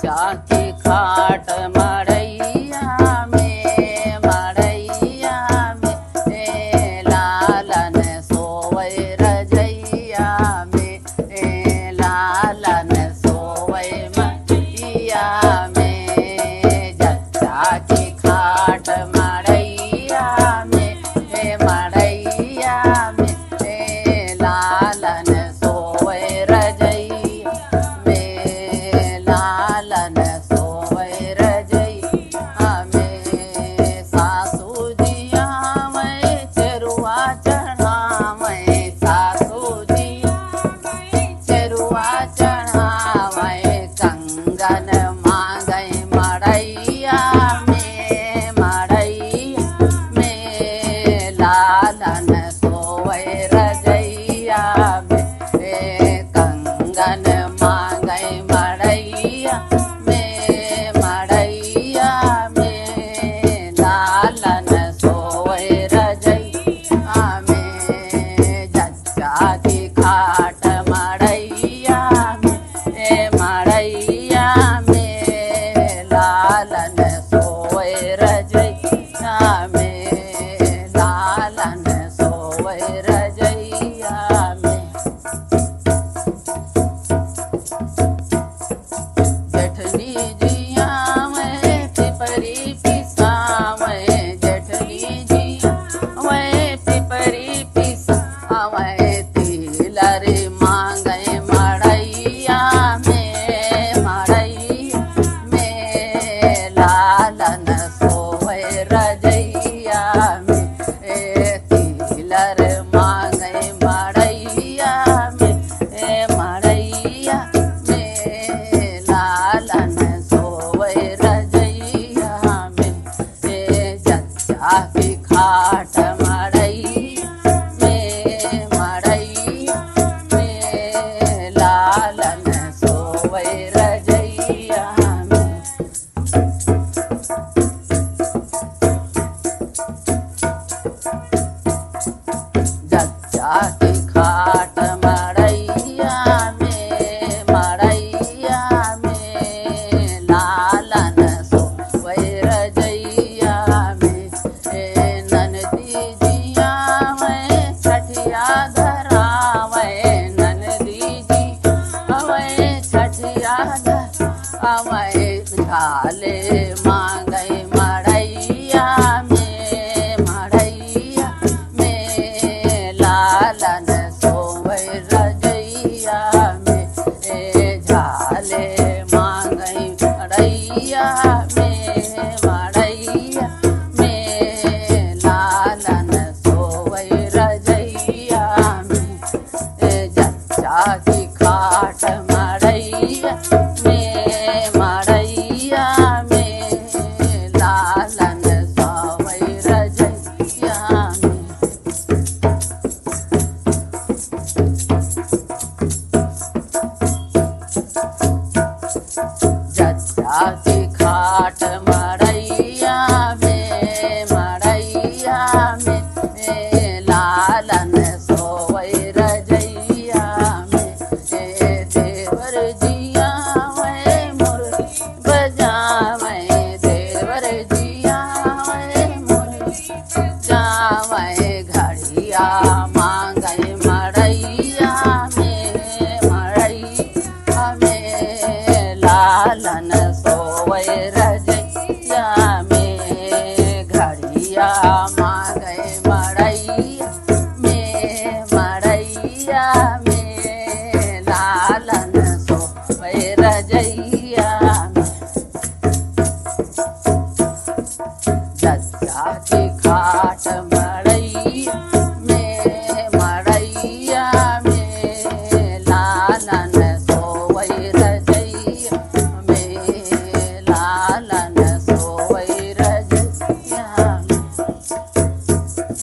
जच्चा की खाट मड़ैया में लालन सोवै रजैया में लालन सोवै मटिया में जच्चा की खाट मड़ैया में लालन सोवै रजैया में लालन सोवै रजैया में सासू जी आवे चरुआ चढ़ावे सासू जी चरुआ चढ़ावे कंगन मांगै मड़ैया में लालन सोवै रजैया में कंगन मांगै मड़ैया में लालन सोवै रजैया में जच्चा की खाट मड़ैया में लालन सोवै रजैया में लालन सोवै रजैया में जेठनी जी आवे पिपरी पिसावे जेठनी जी आवे पिपरी पिसावे तिलर मांगै मड़ैया में लालन सोवै रजैया में तिलर मांगै मड़ैया में लालन सोवै रजैया में जच्चा की खाट मड़ैया में लालन सोवै रजैया में जच्चा की खाट मड़ैया में लालन सोवै रजैया में ननदी जी आवे छठिया धरावे ननदी जी आवे छठिया धरावे झाले मांगै मड़ैया में लालन सोवै रजैया में झाले